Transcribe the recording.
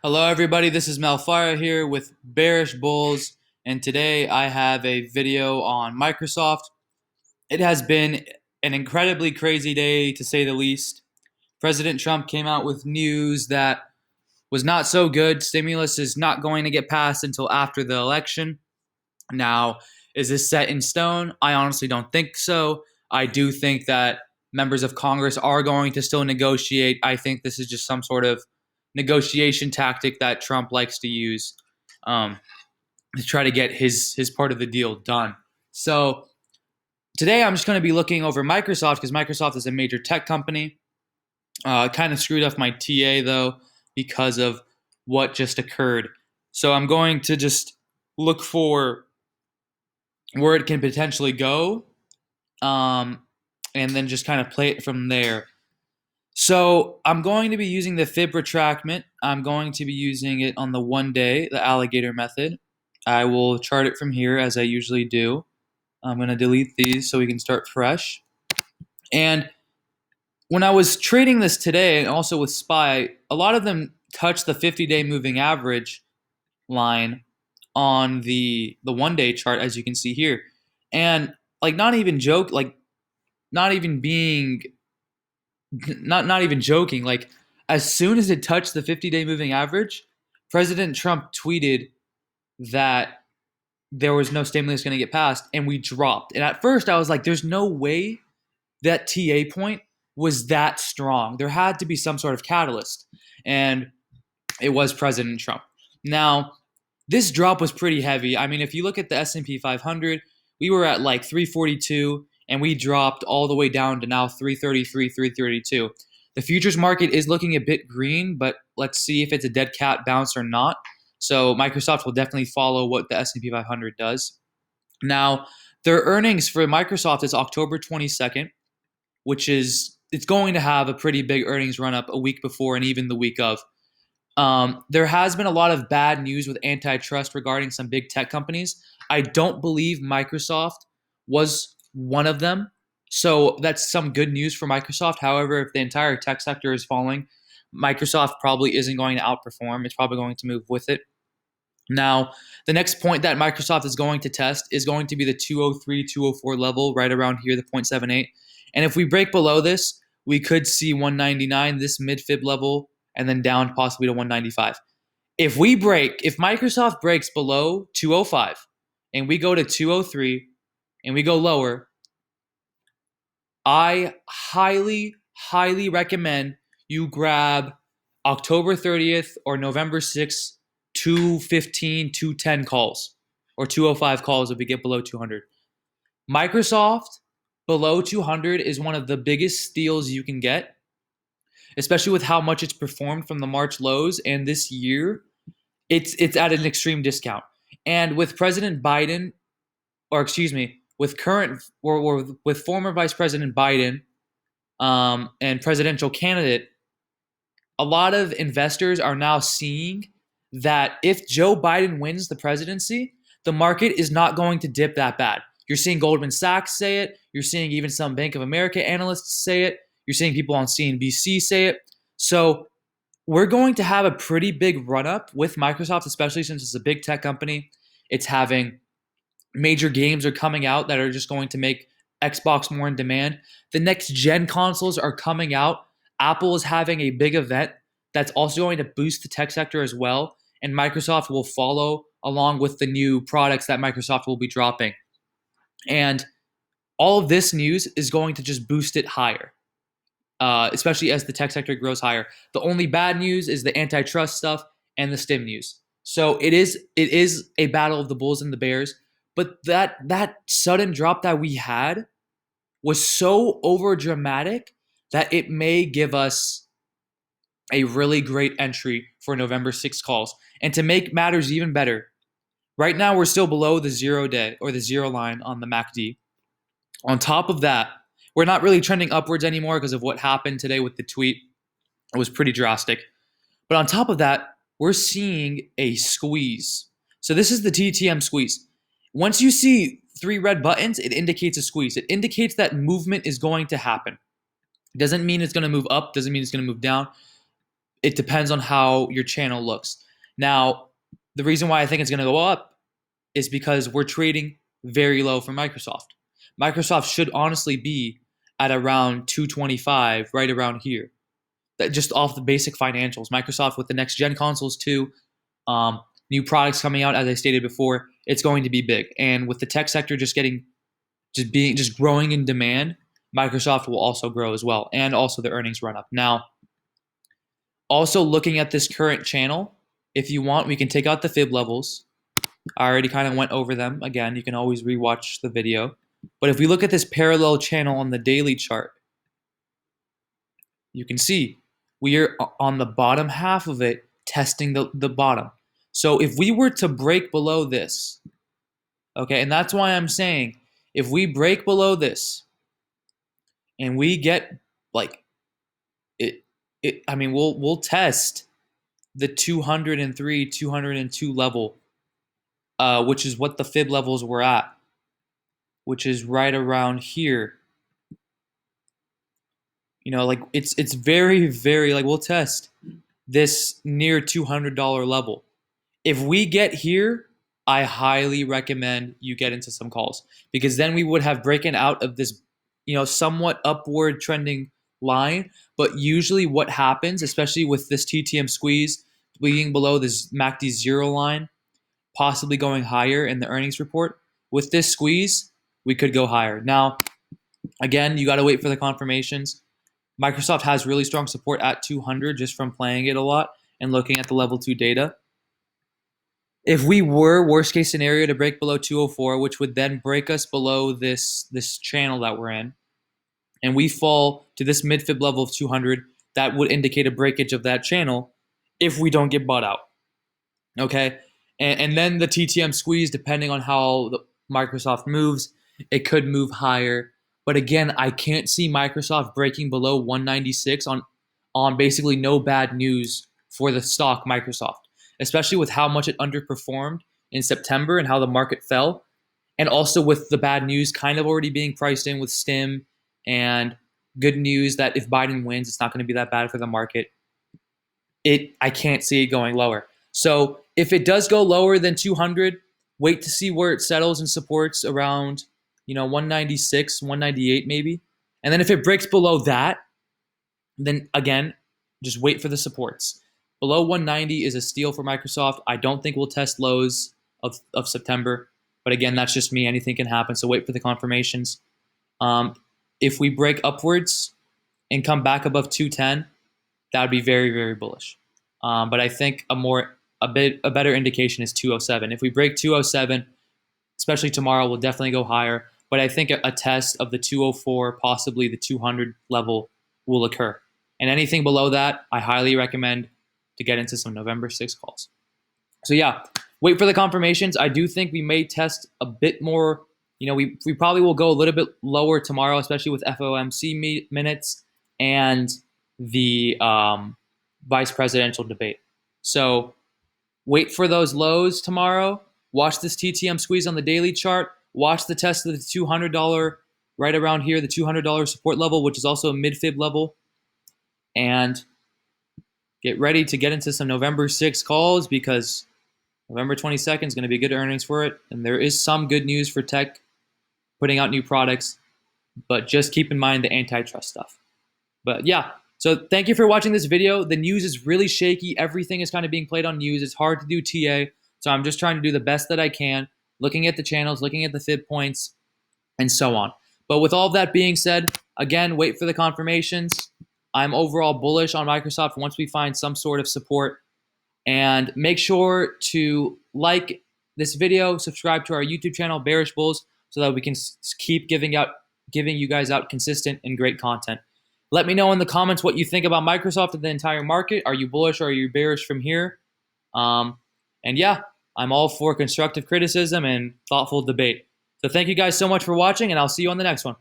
Hello everybody, this is Malfire here with BearishBulls, and today I have a video on Microsoft. It has been an incredibly crazy day to say the least. President Trump came out with news that was not so good. Stimulus is not going to get passed until after the election. Now, is this set in stone? I honestly don't think so. I do think that members of Congress are going to still negotiate. I think this is just some sort of negotiation tactic that Trump likes to use um, to try to get his part of the deal done. So today I'm just going to be looking over Microsoft because Microsoft is a major tech company. Kind of screwed up my TA though because of what just occurred. So I'm going to just look for where it can potentially go, and then just kind of play it from there. So I'm going to be using the fib retractment. I'm going to be using it on the 1 day, the alligator method. I will chart it from here as I usually do. I'm going to delete these so we can start fresh. And when I was trading this today, and also with SPY, a lot of them touched the 50-day moving average line on the 1 day chart, as you can see here. And like not even joking, like as soon as it touched the 50-day moving average, President Trump tweeted that there was no stimulus going to get passed, and we dropped. And at first I was like, there's no way that TA point was that strong. There had to be some sort of catalyst, and it was President Trump. Now, this drop was pretty heavy. I mean, if you look at the S&P 500, we were at like 342, and we dropped all the way down to now 333, 332. The futures market is looking a bit green, but let's see if it's a dead cat bounce or not. So Microsoft will definitely follow what the S&P 500 does. Now, their earnings for Microsoft is October 22nd, which is it's going to have a pretty big earnings run up a week before and even the week of. There has been a lot of bad news with antitrust regarding some big tech companies. I don't believe Microsoft was one of them. So that's some good news for Microsoft. However, if the entire tech sector is falling, Microsoft probably isn't going to outperform. It's probably going to move with it. Now, the next point that Microsoft is going to test is going to be the 203, 204 level, right around here, the 0.78. And if we break below this, we could see 199, this mid-fib level, and then down possibly to 195. If Microsoft breaks below 205 and we go to 203 and we go lower, I highly, highly recommend you grab October 30th or November 6th, 215, 210 calls, or 205 calls if we get below 200. Microsoft below 200 is one of the biggest steals you can get, especially with how much it's performed from the March lows, and this year it's at an extreme discount. And with President Biden, or excuse me, with former Vice President Biden, and presidential candidate, a lot of investors are now seeing that if Joe Biden wins the presidency, the market is not going to dip that bad. You're seeing Goldman Sachs say it. You're seeing even some Bank of America analysts say it. You're seeing people on CNBC say it. So we're going to have a pretty big run-up with Microsoft, especially since it's a big tech company. It's having major games are coming out that are just going to make Xbox more in demand. The next gen consoles are coming out. Apple is having a big event that's also going to boost the tech sector as well. And Microsoft will follow along with the new products that Microsoft will be dropping. And all of this news is going to just boost it higher, especially as the tech sector grows higher. The only bad news is the antitrust stuff and the stim news. So it is a battle of the bulls and the bears. But that sudden drop that we had was so over dramatic that it may give us a really great entry for November 6 calls. And to make matters even better, right now we're still below the 0 day or the 0 line on the MACD. On top of that, we're not really trending upwards anymore because of what happened today with the tweet. It was pretty drastic. But on top of that, we're seeing a squeeze. So this is the TTM squeeze. Once you see 3 red buttons, it indicates a squeeze. It indicates that movement is going to happen. It doesn't mean it's going to move up, doesn't mean it's going to move down. it depends on how your channel looks. Now, the reason why I think it's going to go up is because we're trading very low for Microsoft. Microsoft should honestly be at around 225, right around here. That just off the basic financials. Microsoft with the next gen consoles too, new products coming out, as I stated before, it's going to be big. And with the tech sector just growing in demand, Microsoft will also grow as well, and also the earnings run up. Now, also looking at this current channel, if you want, we can take out the fib levels. I already kind of went over them. Again, you can always rewatch the video. But if we look at this parallel channel on the daily chart, you can see we are on the bottom half of it, testing the bottom. So if we were to break below this, okay, and that's why I'm saying if we break below this and we get like I mean, we'll test the 203, 202 level, which is what the fib levels were at, which is right around here. You know, like it's very, very, like, we'll test this near $200 level. If we get here, I highly recommend you get into some calls, because then we would have broken out of this, somewhat upward trending line. But usually what happens, especially with this TTM squeeze being below this MACD 0 line, possibly going higher in the earnings report, with this squeeze, we could go higher. Now, again, you got to wait for the confirmations. Microsoft has really strong support at 200 just from playing it a lot and looking at the level 2 data. If we were, worst case scenario, to break below 204, which would then break us below this channel that we're in, and we fall to this mid-fib level of 200, that would indicate a breakage of that channel if we don't get bought out. Okay? And then the TTM squeeze, depending on how the Microsoft moves, it could move higher. But again, I can't see Microsoft breaking below 196 on basically no bad news for the stock Microsoft, especially with how much it underperformed in September and how the market fell. And also with the bad news kind of already being priced in with STEM, and good news that if Biden wins, it's not going to be that bad for the market. I can't see it going lower. So if it does go lower than 200, wait to see where it settles and supports around, 196, 198 maybe. And then if it breaks below that, then again, just wait for the supports. Below 190 is a steal for Microsoft. I don't think we'll test lows of September. But again, that's just me. Anything can happen. So wait for the confirmations. If we break upwards and come back above 210, that would be very, very bullish. But I think a better indication is 207. If we break 207, especially tomorrow, we'll definitely go higher. But I think a test of the 204, possibly the 200 level, will occur. And anything below that, I highly recommend to get into some November 6 calls. So yeah, wait for the confirmations. I do think we may test a bit more. We probably will go a little bit lower tomorrow, especially with FOMC minutes and the vice presidential debate. So wait for those lows tomorrow. Watch this TTM squeeze on the daily chart. Watch the test of the $200 right around here, the $200 support level, which is also a mid-fib level. And get ready to get into some November 6 calls, because November 22nd is going to be good earnings for it. And there is some good news for tech putting out new products. But just keep in mind the antitrust stuff. But yeah, so thank you for watching this video. The news is really shaky. Everything is kind of being played on news. It's hard to do TA. So I'm just trying to do the best that I can, looking at the channels, looking at the fib points, and so on. But with all of that being said, again, wait for the confirmations. I'm overall bullish on Microsoft once we find some sort of support. And make sure to like this video, subscribe to our YouTube channel, BearishBulls, so that we can keep giving you guys out consistent and great content. Let me know in the comments what you think about Microsoft and the entire market. Are you bullish or are you bearish from here? And yeah, I'm all for constructive criticism and thoughtful debate. So thank you guys so much for watching, and I'll see you on the next one.